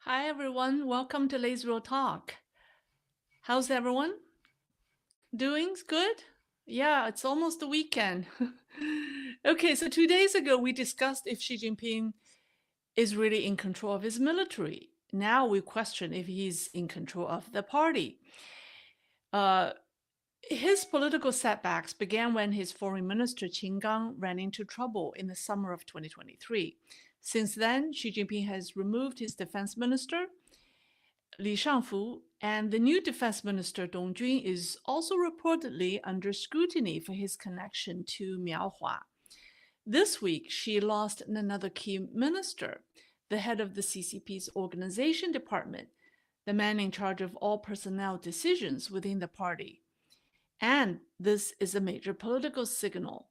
Hi, everyone. Welcome to Leisrealtalk. How's everyone doing? Good? Yeah, it's almost the weekend. Okay, so 2 days ago, we discussed if Xi Jinping is really in control of his military. Now we question if he's in control of the party. Uh, his political setbacks began when his foreign minister Qin Gang ran into trouble in the summer of 2023. Since then, Xi Jinping has removed his defense minister, Li Shangfu, and the new defense minister Dong Jun is also reportedly under scrutiny for his connection to Miaohua. This week, she lost another key minister, the head of the CCP's organization department, the man in charge of all personnel decisions within the party. And this is a major political signal.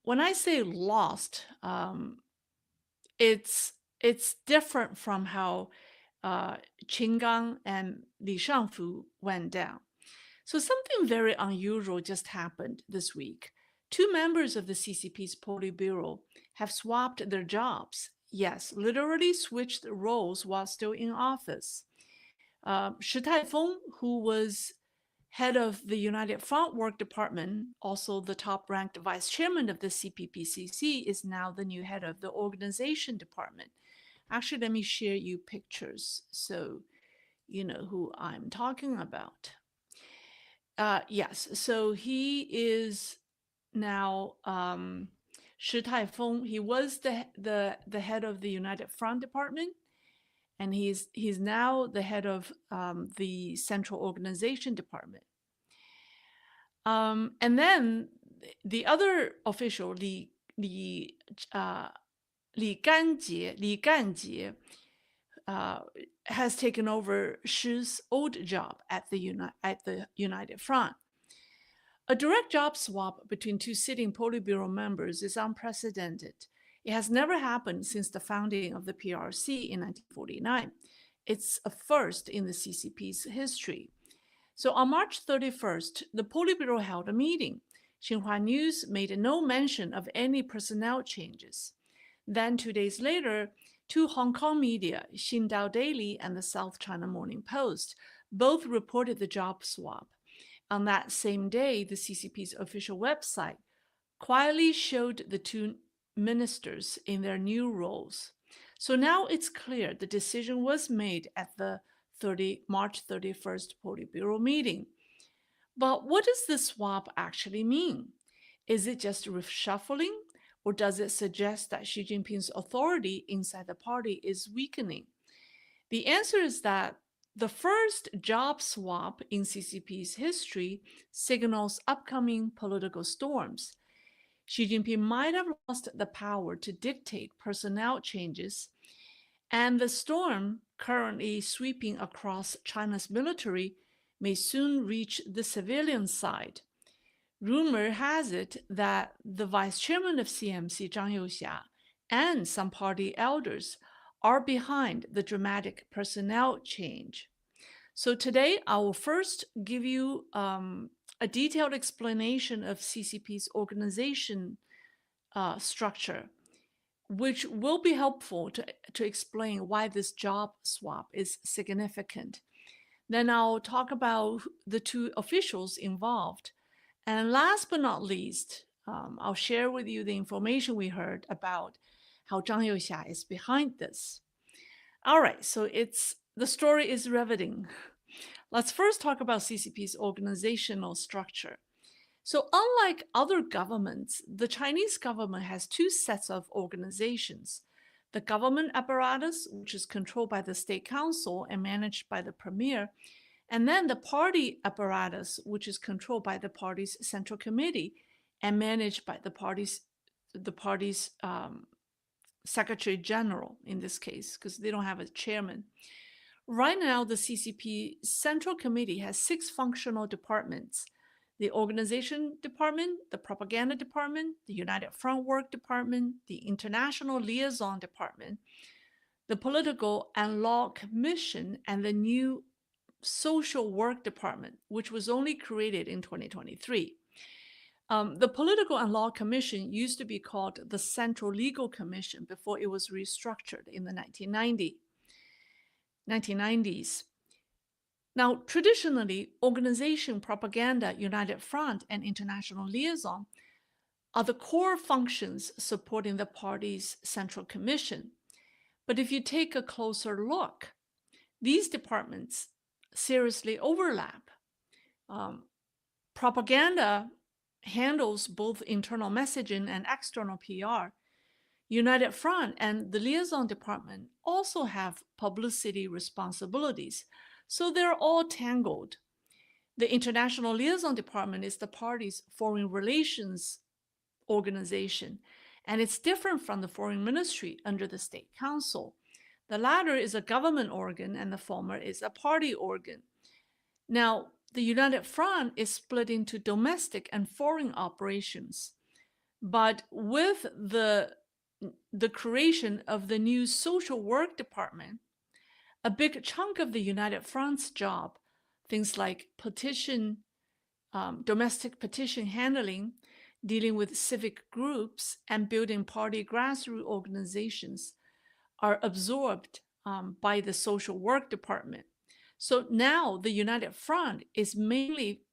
When I say lost, it's different from how Qin Gang and Li Shangfu went down. So something very unusual just happened this week. Two members of the CCP's Politburo have swapped their jobs. Yes, literally switched roles while still in office. Shi Taifeng, who was head of the United Front Work Department, also the top-ranked vice chairman of the CPPCC, is now the new head of the organization department. Actually, let me share you pictures so you know who I'm talking about. Yes, so he is now Shi Taifeng. He was the head of the United Front Department, and he's now the head of the Central Organization Department. And then the other official, Li Ganjie, has taken over Shi's old job at the United Front. A direct job swap between two sitting Politburo members is unprecedented. It has never happened since the founding of the PRC in 1949. It's a first in the CCP's history. So on March 31st, the Politburo held a meeting. Xinhua News made no mention of any personnel changes. Then 2 days later, two Hong Kong media, Xindao Daily and the South China Morning Post, both reported the job swap. On that same day, the CCP's official website quietly showed the two ministers in their new roles. So now it's clear the decision was made at the March 31st Politburo meeting. But what does the swap actually mean? Is it just reshuffling, or does it suggest that Xi Jinping's authority inside the party is weakening? The answer is that the first job swap in CCP's history signals upcoming political storms. Xi Jinping might have lost the power to dictate personnel changes, and the storm currently sweeping across China's military may soon reach the civilian side. Rumor has it that the vice chairman of CMC, Zhang Youxia, and some party elders are behind the dramatic personnel change. So today, I will first give you a detailed explanation of CCP's organization structure, which will be helpful to explain why this job swap is significant. Then I'll talk about the two officials involved. And last but not least, I'll share with you the information we heard about how Zhang Youxia is behind this. All right, so the story is riveting. Let's first talk about CCP's organizational structure. So unlike other governments, the Chinese government has two sets of organizations. The government apparatus, which is controlled by the State Council and managed by the Premier, and then the party apparatus, which is controlled by the party's Central Committee and managed by the party's Secretary General in this case, because they don't have a chairman. Right now, the CCP Central Committee has 6 functional departments: the Organization Department, the Propaganda Department, the United Front Work Department, the International Liaison Department, the Political and Law Commission, and the new Social Work Department, which was only created in 2023. The Political and Law Commission used to be called the Central Legal Commission before it was restructured in the 1990s. 1990s. Now, traditionally, organization, propaganda, united front, and international liaison are the core functions supporting the party's central commission. But if you take a closer look, these departments seriously overlap. Propaganda handles both internal messaging and external PR. United Front and the liaison department also have publicity responsibilities, so they're all tangled. The International Liaison Department is the party's foreign relations organization, and it's different from the Foreign Ministry under the State Council. The latter is a government organ, and the former is a party organ. Now, the United Front is split into domestic and foreign operations, but with the creation of the new social work department, a big chunk of the United Front's job, things like domestic petition handling, dealing with civic groups, and building party grassroots organizations, are absorbed by the social work department. So now the United Front is mainly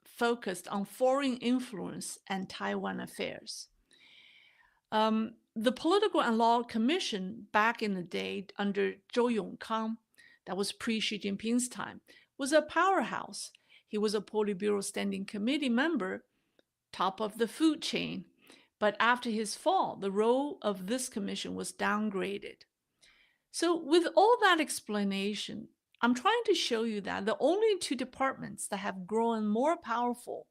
focused on foreign influence and Taiwan affairs. The Political and Law Commission back in the day under Zhou Yongkang, that was pre-Xi Jinping's time, was a powerhouse. He was a Politburo Standing Committee member, top of the food chain. But after his fall, the role of this commission was downgraded. So with all that explanation, I'm trying to show you that the only two departments that have grown more powerful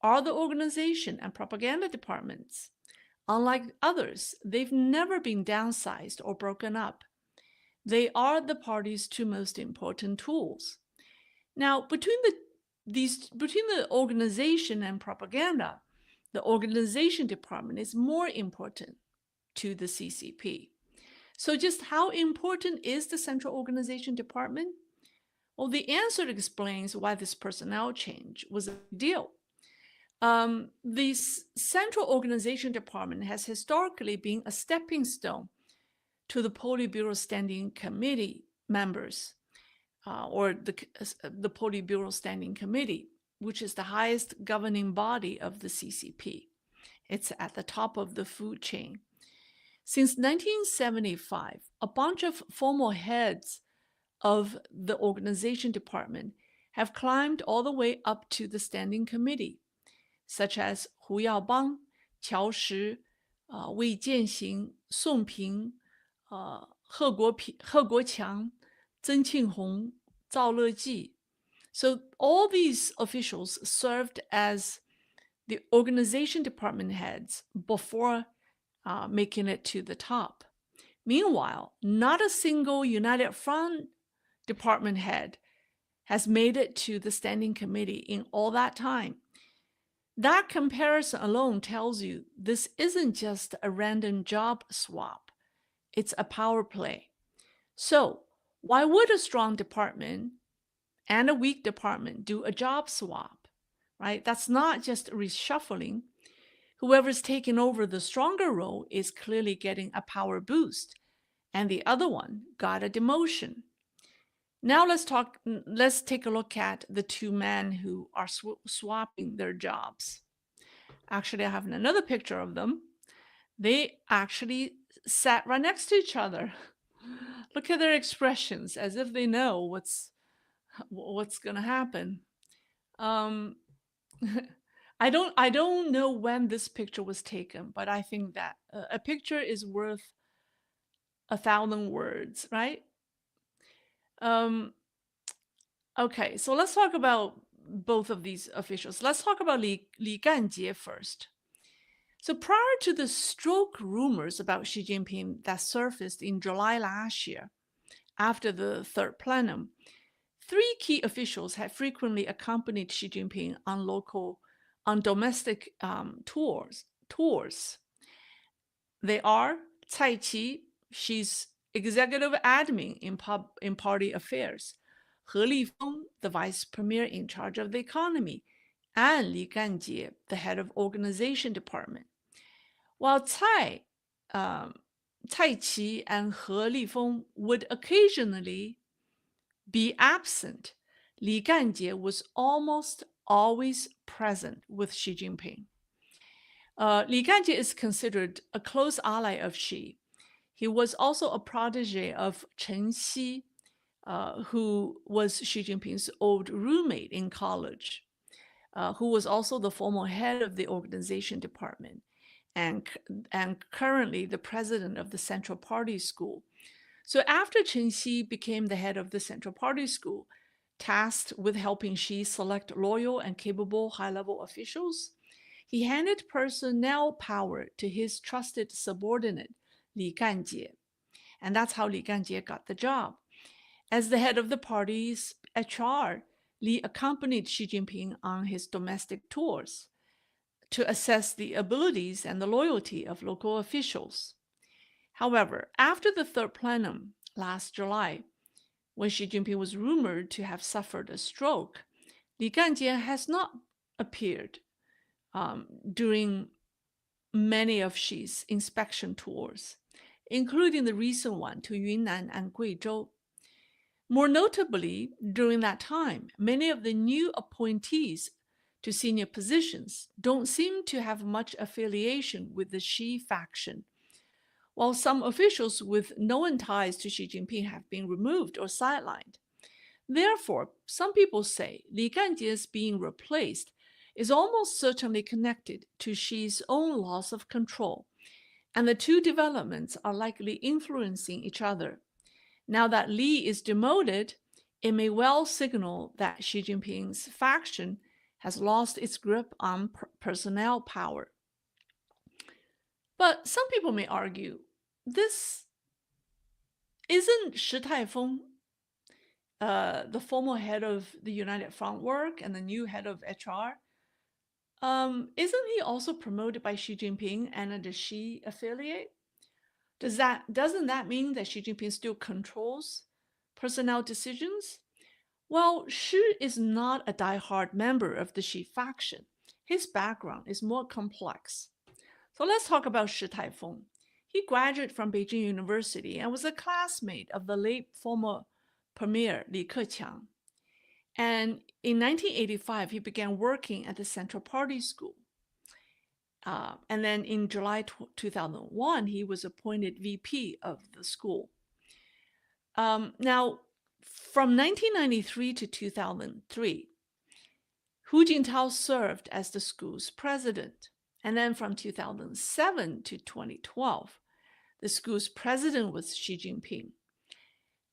are the organization and propaganda departments. Unlike others, they've never been downsized or broken up. They are the party's two most important tools. Now, between the organization and propaganda, the organization department is more important to the CCP. So just how important is the Central Organization Department? Well, the answer explains why this personnel change was a big deal. The Central Organization Department has historically been a stepping stone to the Politburo Standing Committee members, or the Politburo Standing Committee, which is the highest governing body of the CCP. It's at the top of the food chain. Since 1975, a bunch of former heads of the organization department have climbed all the way up to the standing committee, such as Hu Yaobang, Qiao Shi, Wei Jianxing, Song Ping, He Guoqiang, Zheng Qinghong, Zhao Leji. So all these officials served as the organization department heads before making it to the top. Meanwhile, not a single United Front department head has made it to the standing committee in all that time. That comparison alone tells you this isn't just a random job swap. It's a power play. So why would a strong department and a weak department do a job swap, right? That's not just reshuffling. Whoever's taking over the stronger role is clearly getting a power boost, and the other one got a demotion. Now let's take a look at the two men who are swapping their jobs. Actually, I have another picture of them. They actually sat right next to each other. Look at their expressions, as if they know what's going to happen. I don't know when this picture was taken, but I think that a picture is worth 1,000 words, right? Okay, so let's talk about both of these officials. Let's talk about Li Ganjie first. So prior to the stroke rumors about Xi Jinping that surfaced in July last year, after the third plenum, three key officials had frequently accompanied Xi Jinping on domestic tours. They are Cai Qi, she's executive admin in party affairs, He Lifeng, the vice premier in charge of the economy, and Li Ganjie, the head of organization department. While Cai Cai Qi and He Lifeng would occasionally be absent, Li Ganjie was almost always present with Xi Jinping. Li Ganjie is considered a close ally of Xi. He was also a protege of Chen Xi, who was Xi Jinping's old roommate in college, who was also the former head of the organization department and currently the president of the Central Party School. So after Chen Xi became the head of the Central Party School, tasked with helping Xi select loyal and capable high-level officials, he handed personnel power to his trusted subordinate, Li Ganjie. And that's how Li Ganjie got the job. As the head of the party's HR, Li accompanied Xi Jinping on his domestic tours to assess the abilities and the loyalty of local officials. However, after the third plenum last July, when Xi Jinping was rumored to have suffered a stroke, Li Ganjie has not appeared during many of Xi's inspection tours, including the recent one to Yunnan and Guizhou. More notably, during that time, many of the new appointees to senior positions don't seem to have much affiliation with the Xi faction, while some officials with known ties to Xi Jinping have been removed or sidelined. Therefore, some people say Li Ganjie's being replaced is almost certainly connected to Xi's own loss of control, and the two developments are likely influencing each other. Now that Li is demoted, it may well signal that Xi Jinping's faction has lost its grip on personnel power. But some people may argue, this isn't Shi Taifeng, the former head of the United Front Work and the new head of HR, isn't he also promoted by Xi Jinping and a Xi affiliate? Doesn't that mean that Xi Jinping still controls personnel decisions? Well, Xi is not a die-hard member of the Xi faction. His background is more complex. So let's talk about Shi Taifeng. He graduated from Beijing University and was a classmate of the late former premier Li Keqiang. And in 1985, he began working at the Central Party School. And then in July 2001, he was appointed VP of the school. Now, from 1993 to 2003, Hu Jintao served as the school's president. And then from 2007 to 2012, the school's president was Xi Jinping.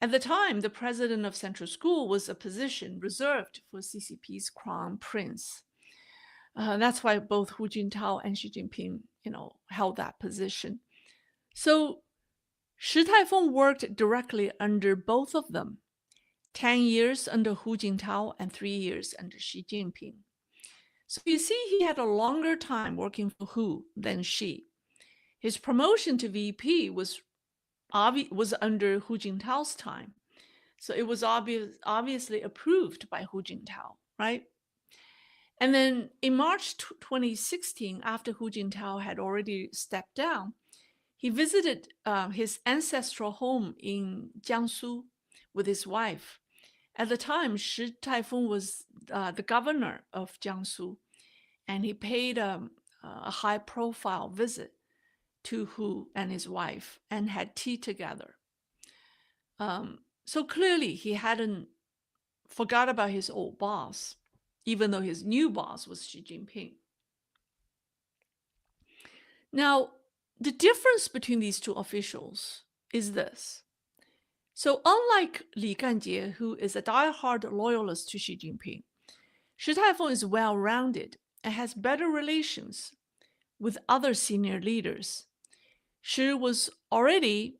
At the time, the president of Central School was a position reserved for CCP's crown prince. That's why both Hu Jintao and Xi Jinping, held that position. So Shi Taifeng worked directly under both of them, 10 years under Hu Jintao and 3 years under Xi Jinping. So you see, he had a longer time working for Hu than Xi. His promotion to VP was under Hu Jintao's time. So it was obviously approved by Hu Jintao, right? And then in March 2016, after Hu Jintao had already stepped down, he visited his ancestral home in Jiangsu with his wife. At the time, Shi Taifeng was the governor of Jiangsu, and he paid a high-profile visit to Hu and his wife and had tea together. So clearly, he hadn't forgot about his old boss, even though his new boss was Xi Jinping. Now, the difference between these two officials is this. So unlike Li Ganjie, who is a die-hard loyalist to Xi Jinping, Shi Taifeng is well-rounded and has better relations with other senior leaders. Shi was already,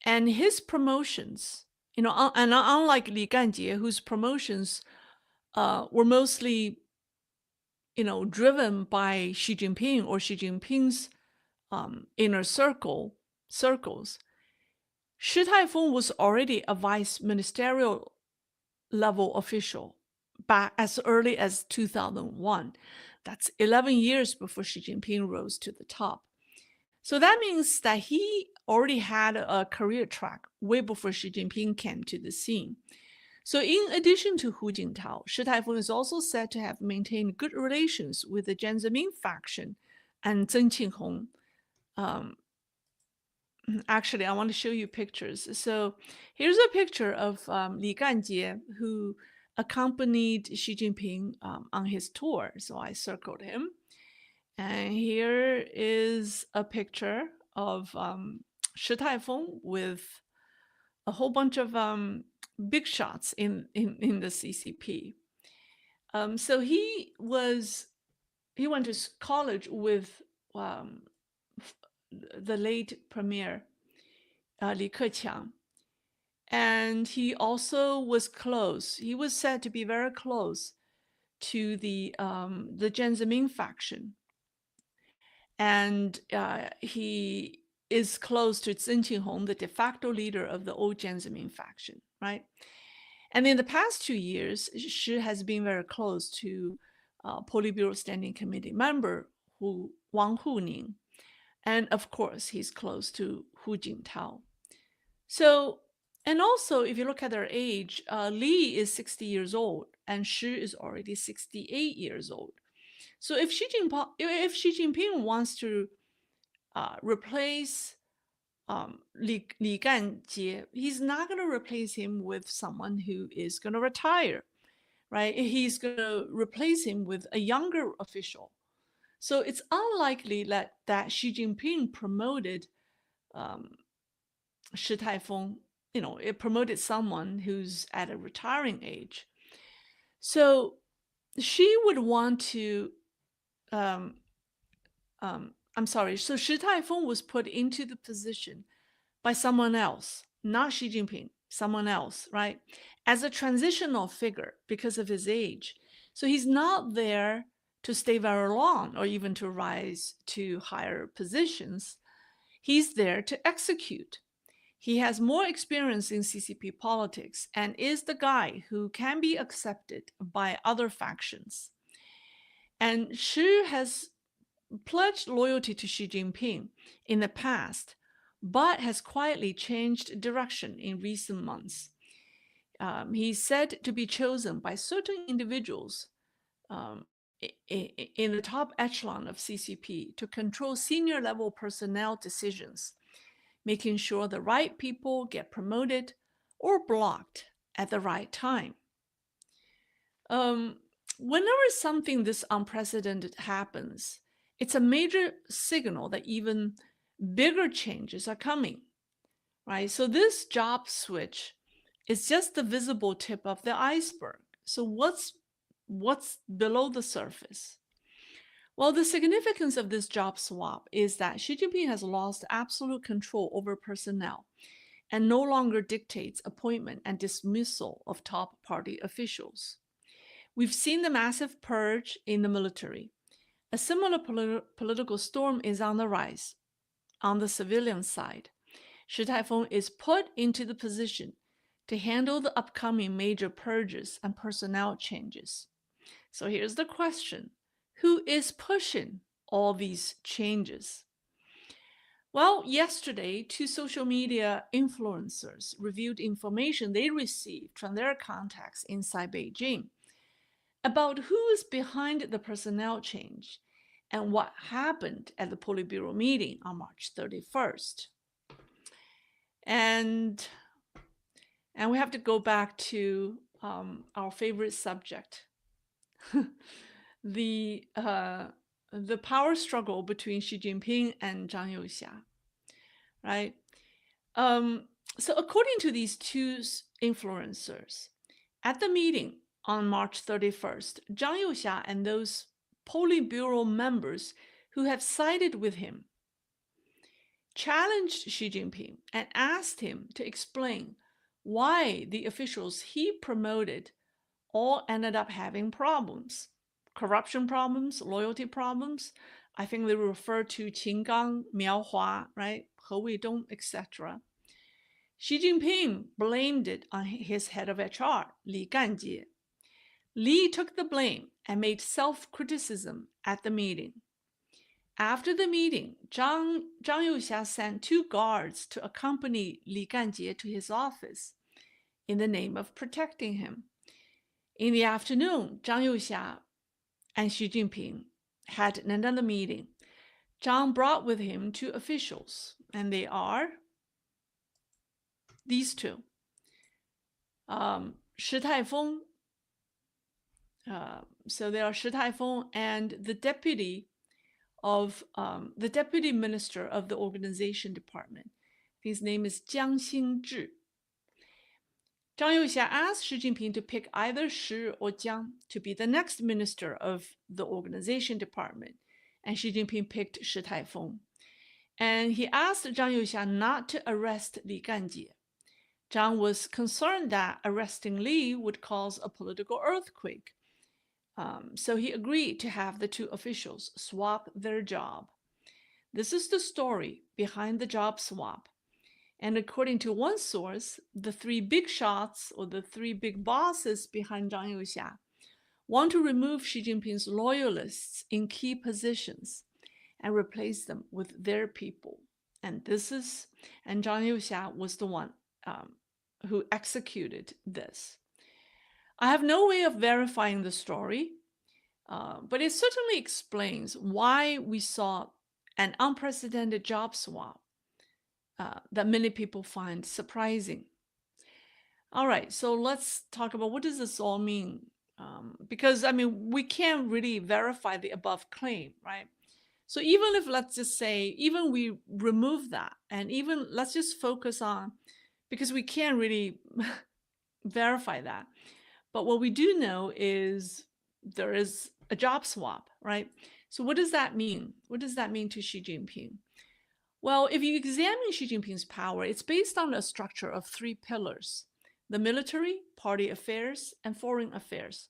and his promotions, and unlike Li Ganjie, whose promotions were mostly, driven by Xi Jinping or Xi Jinping's inner circles, Shi Taifeng was already a vice ministerial level official back as early as 2001. That's 11 years before Xi Jinping rose to the top. So that means that he already had a career track way before Xi Jinping came to the scene. So in addition to Hu Jintao, Shi Taifeng is also said to have maintained good relations with the Jiang Zemin faction and Zheng Qinghong. Actually, I want to show you pictures. So here's a picture of Li Ganjie, who accompanied Xi Jinping on his tour. So I circled him. And here is a picture of Shi Taifeng with a whole bunch of big shots in the CCP. So he went to college with the late premier Li Keqiang, and he also was close. He was said to be very close to the Jiang Zemin faction, and he is close to Zheng Qinghong, the de facto leader of the old Jiang Zemin faction, right? And in the past 2 years, Shi has been very close to Politburo Standing Committee member Wang Huning. And of course, he's close to Hu Jintao. So, and also, if you look at their age, Li is 60 years old and Shi is already 68 years old. So if Xi Jinping wants to replace Li Ganjie, he's not going to replace him with someone who is going to retire, right? He's going to replace him with a younger official. So it's unlikely that Xi Jinping promoted Shi Taifeng, it promoted someone who's at a retiring age. So Xi would want to, I'm sorry, so Shi Taifeng was put into the position by someone else, not Xi Jinping, someone else, right? As a transitional figure because of his age. So he's not there to stay very long or even to rise to higher positions. He's there to execute. He has more experience in CCP politics and is the guy who can be accepted by other factions. And Xi has pledged loyalty to Xi Jinping in the past, but has quietly changed direction in recent months. He's said to be chosen by certain individuals in the top echelon of CCP to control senior level personnel decisions, making sure the right people get promoted or blocked at the right time. Whenever something this unprecedented happens, it's a major signal that even bigger changes are coming, right? So this job switch is just the visible tip of the iceberg. So what's below the surface? Well, the significance of this job swap is that Xi Jinping has lost absolute control over personnel and no longer dictates appointment and dismissal of top party officials. We've seen the massive purge in the military. A similar political storm is on the rise. On the civilian side, Shi Taifeng is put into the position to handle the upcoming major purges and personnel changes. So here's the question. Who is pushing all these changes? Well, yesterday, 2 social media influencers reviewed information they received from their contacts inside Beijing about who is behind the personnel change and what happened at the Politburo meeting on March 31st. And we have to go back to our favorite subject, the power struggle between Xi Jinping and Zhang Youxia, right? So according to these 2 influencers, at the meeting on March 31st, Zhang Youxia and those Politburo members who have sided with him challenged Xi Jinping and asked him to explain why the officials he promoted all ended up having problems, corruption problems, loyalty problems. I think they refer to Qin Gang, Miao Hua, right? He Weidong, etc. Xi Jinping blamed it on his head of HR, Li Ganjie. Li took the blame and made self-criticism at the meeting. After the meeting, Zhang Youxia sent 2 guards to accompany Li Ganjie to his office in the name of protecting him. In the afternoon, Zhang Youxia and Xi Jinping had another meeting. Zhang brought with him 2 officials, and they are these 2. Shi Taifeng. So they are Shi Taifeng and the deputy minister of the organization department. His name is Jiang Xingzhi. Zhang Youxia asked Xi Jinping to pick either Shi or Jiang to be the next minister of the organization department, and Xi Jinping picked Shi Taifeng. And he asked Zhang Youxia not to arrest Li Ganjie. Zhang was concerned that arresting Li would cause a political earthquake. So he agreed to have the 2 officials swap their job. This is the story behind the job swap. And according to one source, the 3 big shots, or the 3 big bosses behind Zhang Youxia, want to remove Xi Jinping's loyalists in key positions and replace them with their people. And Zhang Youxia was the one who executed this. I have no way of verifying the story, but it certainly explains why we saw an unprecedented job swap that many people find surprising. All right, so let's talk about what does this all mean? Because, I mean, we can't really verify the above claim, right? So even if, let's just say, even we remove that, and even let's just focus on, because we can't really verify that. But what we do know is there is a job swap, right? So what does that mean? What does that mean to Xi Jinping? Well, if you examine Xi Jinping's power, it's based on a structure of 3 pillars: the military, party affairs, and foreign affairs.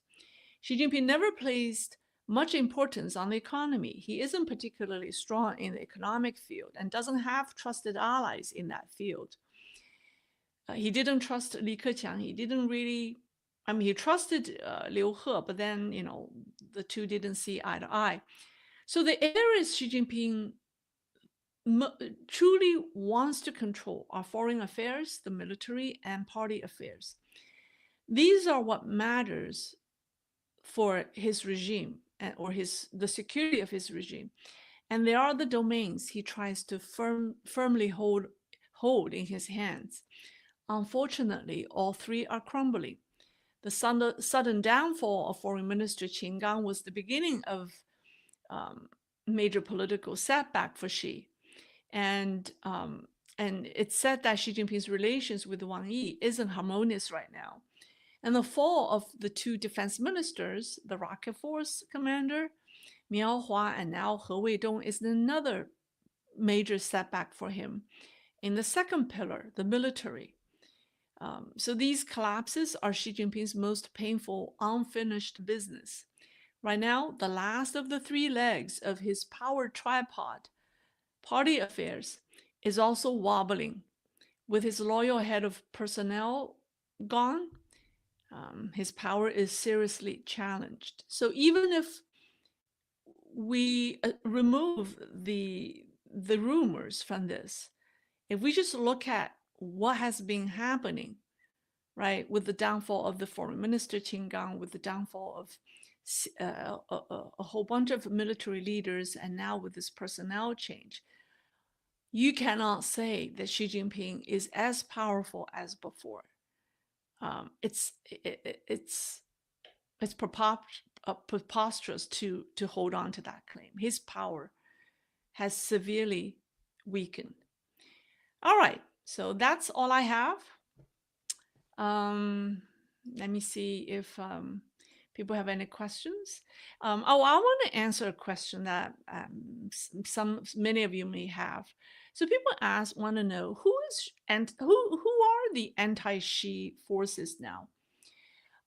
Xi Jinping never placed much importance on the economy. He isn't particularly strong in the economic field and doesn't have trusted allies in that field. He didn't trust Li Keqiang. He didn't really, I mean, he trusted Liu He, but then, the 2 didn't see eye to eye. So the areas Xi Jinping truly wants to control are foreign affairs, the military, and party affairs. These are what matters for his regime, or the security of his regime. And they are the domains he tries to firmly hold in his hands. Unfortunately, all 3 are crumbling. The sudden downfall of Foreign Minister Qin Gang was the beginning of major political setback for Xi. And it's said that Xi Jinping's relations with Wang Yi isn't harmonious right now. And the fall of the 2 defense ministers, the Rocket Force commander, Miao Hua, and now He Weidong, is another major setback for him. In the second pillar, the military. So these collapses are Xi Jinping's most painful unfinished business. Right now, the last of the 3 legs of his power tripod, party affairs, is also wobbling. With his loyal head of personnel gone, his power is seriously challenged. So even if we remove the rumors from this, if we just look at what has been happening, right, with the downfall of the foreign minister Qin Gang, with the downfall of a whole bunch of military leaders, and now with this personnel change, you cannot say that Xi Jinping is as powerful as before. It's preposterous to hold on to that claim. His power has severely weakened. All right, so that's all I have. Let me see if people have any questions. I want to answer a question that many of you may have. So people want to know who are the anti-Xi forces now?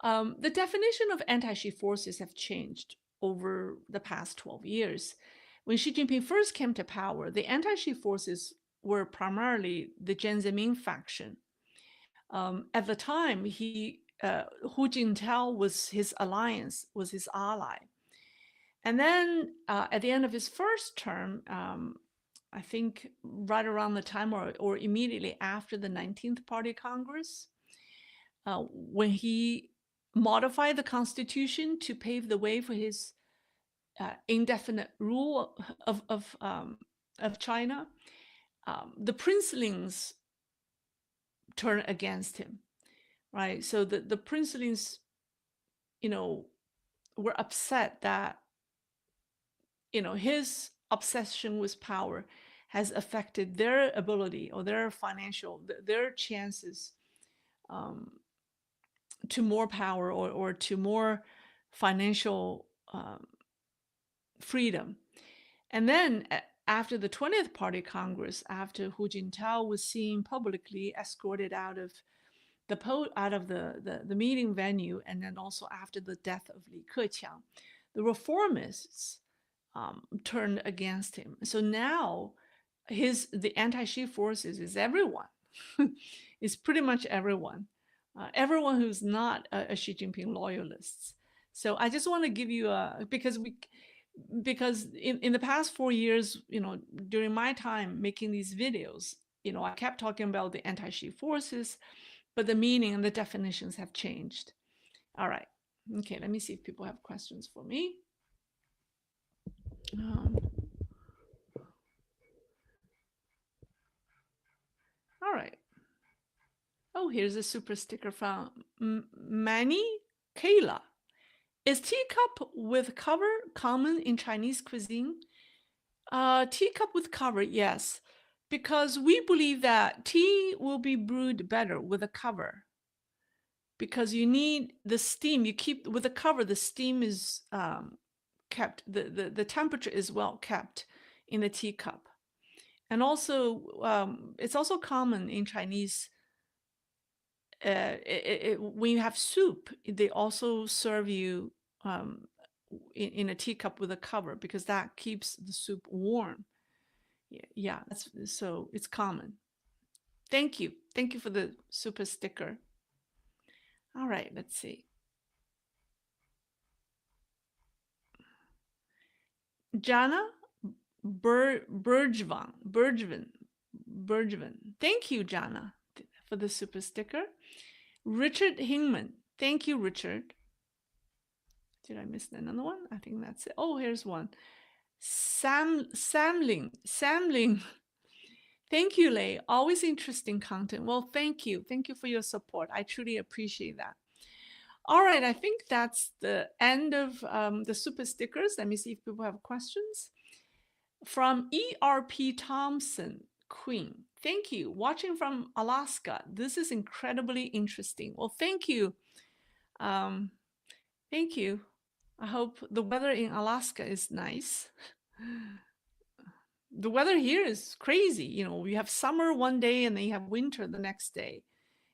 The definition of anti-Xi forces have changed over the past 12 years. When Xi Jinping first came to power, the anti-Xi forces were primarily the Jiang Zemin faction. At the time, Hu Jintao was his ally. And then at the end of his first term, I think right around the time or immediately after the 19th Party Congress, when he modified the constitution to pave the way for his indefinite rule of China, the princelings turned against him, right? So the princelings, were upset that, his obsession with power has affected their ability or their financial, their chances to more power or to more financial freedom. And then after the 20th Party Congress, after Hu Jintao was seen publicly escorted out of the meeting venue, and then also after the death of Li Keqiang, the reformists turned against him. So now the anti-Xi forces is everyone. It's pretty much everyone. Everyone who's not a Xi Jinping loyalist. So I just want to give you because in the past 4 years, during my time making these videos, I kept talking about the anti-Xi forces, but the meaning and the definitions have changed. All right. Okay, let me see if people have questions for me. All right. Oh, here's a super sticker from Manny Kayla. Is teacup with cover common in Chinese cuisine? Teacup with cover, yes, because we believe that tea will be brewed better with a cover, because you need the steam. You keep with the cover, the steam is kept, the temperature is well kept in the teacup. And also, it's also common in Chinese, when you have soup, they also serve you in a teacup with a cover, because that keeps the soup warm. Yeah, so it's common. Thank you for the super sticker. All right, let's see. Jana Bergvan. Thank you, Jana, for the super sticker. Richard Hingman. Thank you, Richard. Did I miss another one? I think that's it. Oh, here's one. Samling. Thank you, Lei. Always interesting content. Well, thank you. Thank you for your support. I truly appreciate that. All right, I think that's the end of the super stickers. Let me see if people have questions. From ERP Thompson, Queen. Thank you. Watching from Alaska. This is incredibly interesting. Well, thank you. Thank you. I hope the weather in Alaska is nice. The weather here is crazy. We have summer one day and then you have winter the next day.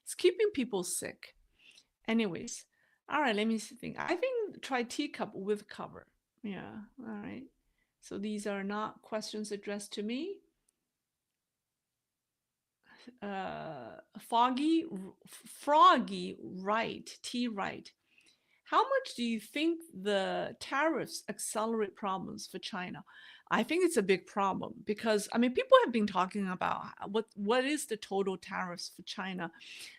It's keeping people sick. Anyways, all right, let me think. I think try teacup with cover. Yeah, all right. So these are not questions addressed to me. Froggy, right, T right. How much do you think the tariffs accelerate problems for China? I think it's a big problem because, people have been talking about what is the total tariffs for China.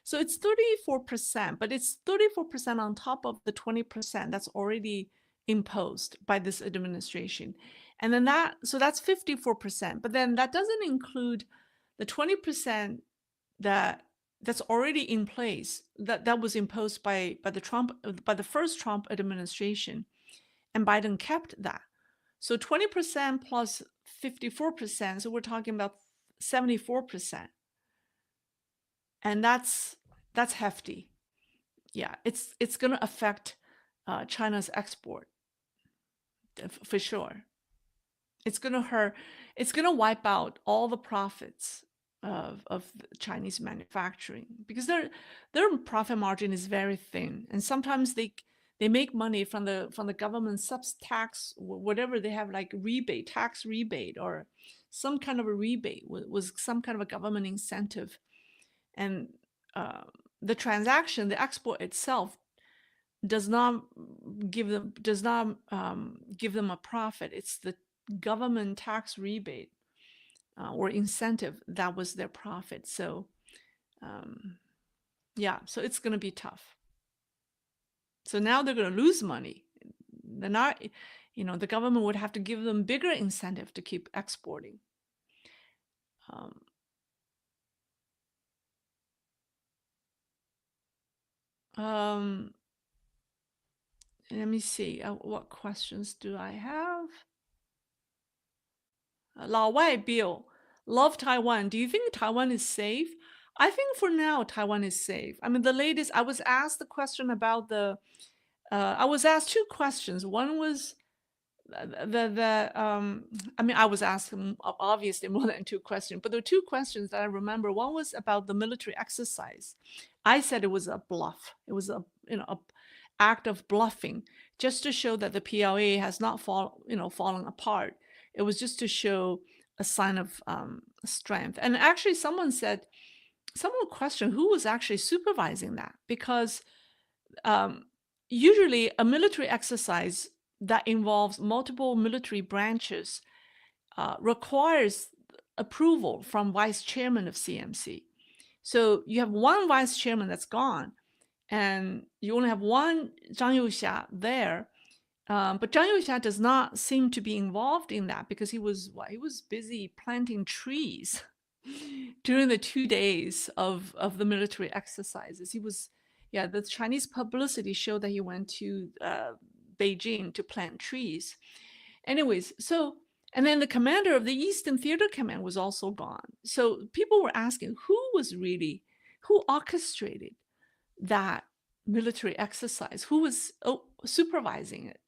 So it's 34%, but it's 34% on top of the 20% that's already imposed by this administration. And then so that's 54%, but then that doesn't include the 20% that's already in place, that was imposed by the first Trump administration, and Biden kept that. So 20% plus 54%, so we're talking about 74%, and that's hefty. Yeah, it's going to affect China's export for sure. It's going to hurt. It's going to wipe out all the profits of Chinese manufacturing, because their profit margin is very thin, and sometimes they make money from the government tax, whatever they have, like tax rebate, or some kind of a rebate was some kind of a government incentive, and the export itself does not give them a profit. It's the government tax rebate or incentive that was their profit. So yeah, so it's going to be tough. So now they're going to lose money. They're not, the government would have to give them bigger incentive to keep exporting. Let me see. What questions do I have? Lao Wai Bill, love Taiwan. Do you think Taiwan is safe? I think for now Taiwan is safe. I mean, the latest I was asked the question about I was asked two questions. One was I mean, I was asked obviously more than two questions, but there were two questions that I remember. One was about the military exercise. I said it was a bluff. It was a act of bluffing, just to show that the PLA has not fallen apart. It was just to show a sign of strength. And actually, someone questioned who was actually supervising that, because usually a military exercise that involves multiple military branches requires approval from vice chairman of CMC. So you have one vice chairman that's gone, and you only have one Zhang Youxia there. But Zhang Youxia does not seem to be involved in that, because he was busy planting trees during the 2 days of the military exercises. The Chinese publicity showed that he went to Beijing to plant trees. Anyways, and then the commander of the Eastern Theater Command was also gone. So people were asking who orchestrated that military exercise? Who was supervising it?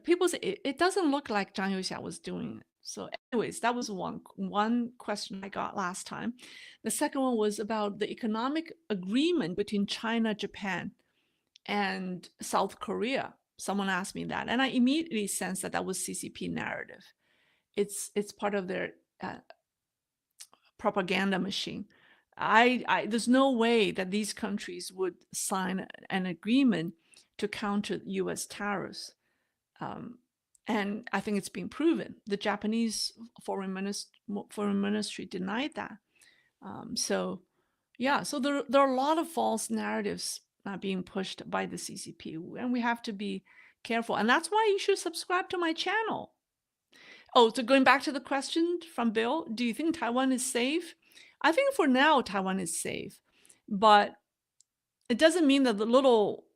People say it doesn't look like Zhang Youxia was doing it. So anyways, that was one question I got last time. The second one was about the economic agreement between China, Japan, and South Korea. Someone asked me that, and I immediately sensed that was CCP narrative. It's part of their propaganda machine. There's no way that these countries would sign an agreement to counter U.S. tariffs. And I think it's been proven. The Japanese foreign ministry denied that. So there are a lot of false narratives being pushed by the CCP, and we have to be careful. And that's why you should subscribe to my channel. Oh, so going back to the question from Bill, do you think Taiwan is safe? I think for now Taiwan is safe, but it doesn't mean that the little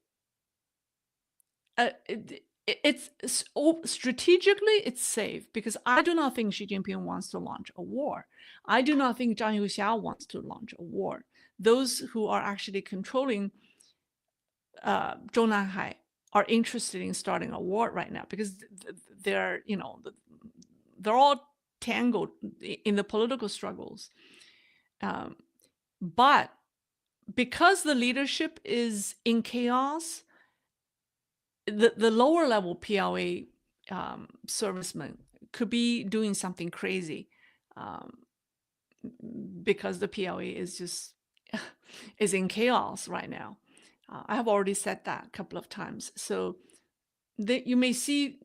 strategically it's safe, because I do not think Xi Jinping wants to launch a war. I do not think Zhang Youxia wants to launch a war. Those who are actually controlling Zhounanhai are interested in starting a war right now, because they're all tangled in the political struggles. But because the leadership is in chaos, the lower level PLA servicemen could be doing something crazy, because the PLA is in chaos right now. I have already said that a couple of times. So you may see,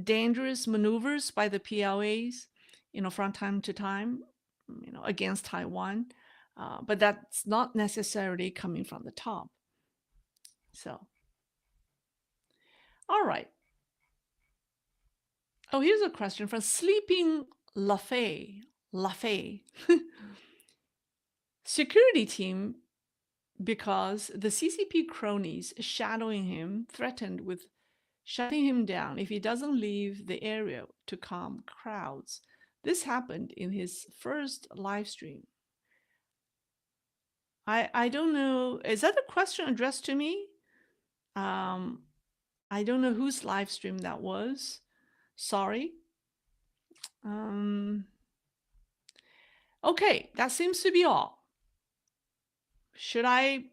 dangerous maneuvers by the PLAs, from time to time, against Taiwan, but that's not necessarily coming from the top. So, all right. Oh, here's a question from Sleeping LaFay. Security team, because the CCP cronies shadowing him threatened with shutting him down if he doesn't leave the area to calm crowds. This happened in his first live stream. I don't know. Is that a question addressed to me? I don't know whose live stream that was. Sorry. Okay, that seems to be all. Should I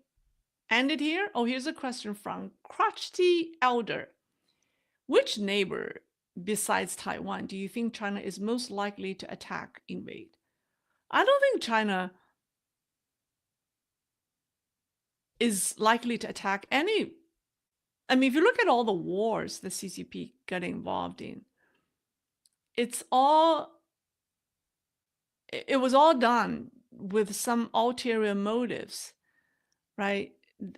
end it here? Oh, here's a question from Crotchety Elder. Which neighbor besides Taiwan do you think China is most likely to attack, invade? I don't think China is likely to attack any I mean, if you look at all the wars the CCP got involved in, it's all it was all done with some ulterior motives, right?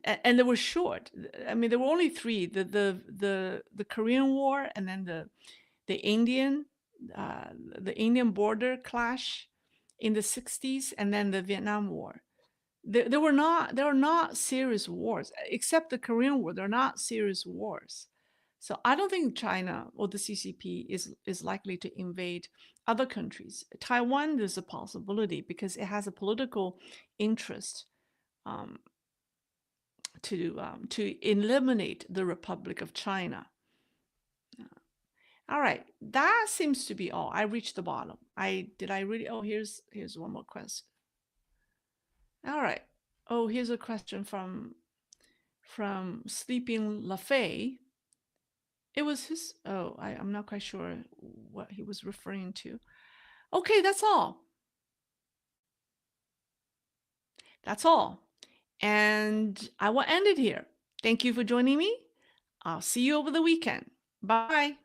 And they were short. I mean, there were only three: the Korean War, and then the Indian uh, the Indian border clash in the 60s, and then the Vietnam War. There were not serious wars, except the Korean War. They're not serious wars. So I don't think China or the CCP is likely to invade other countries. Taiwan, there's a possibility because it has a political interest um, to eliminate the Republic of China. All right, that seems to be all. I reached the bottom. I really? Oh, here's one more question. All right. Oh, here's a question from Sleeping LaFay. It was his. Oh, I'm not quite sure what he was referring to. Okay, that's all. That's all. And I will end it here. Thank you for joining me. I'll see you over the weekend. Bye.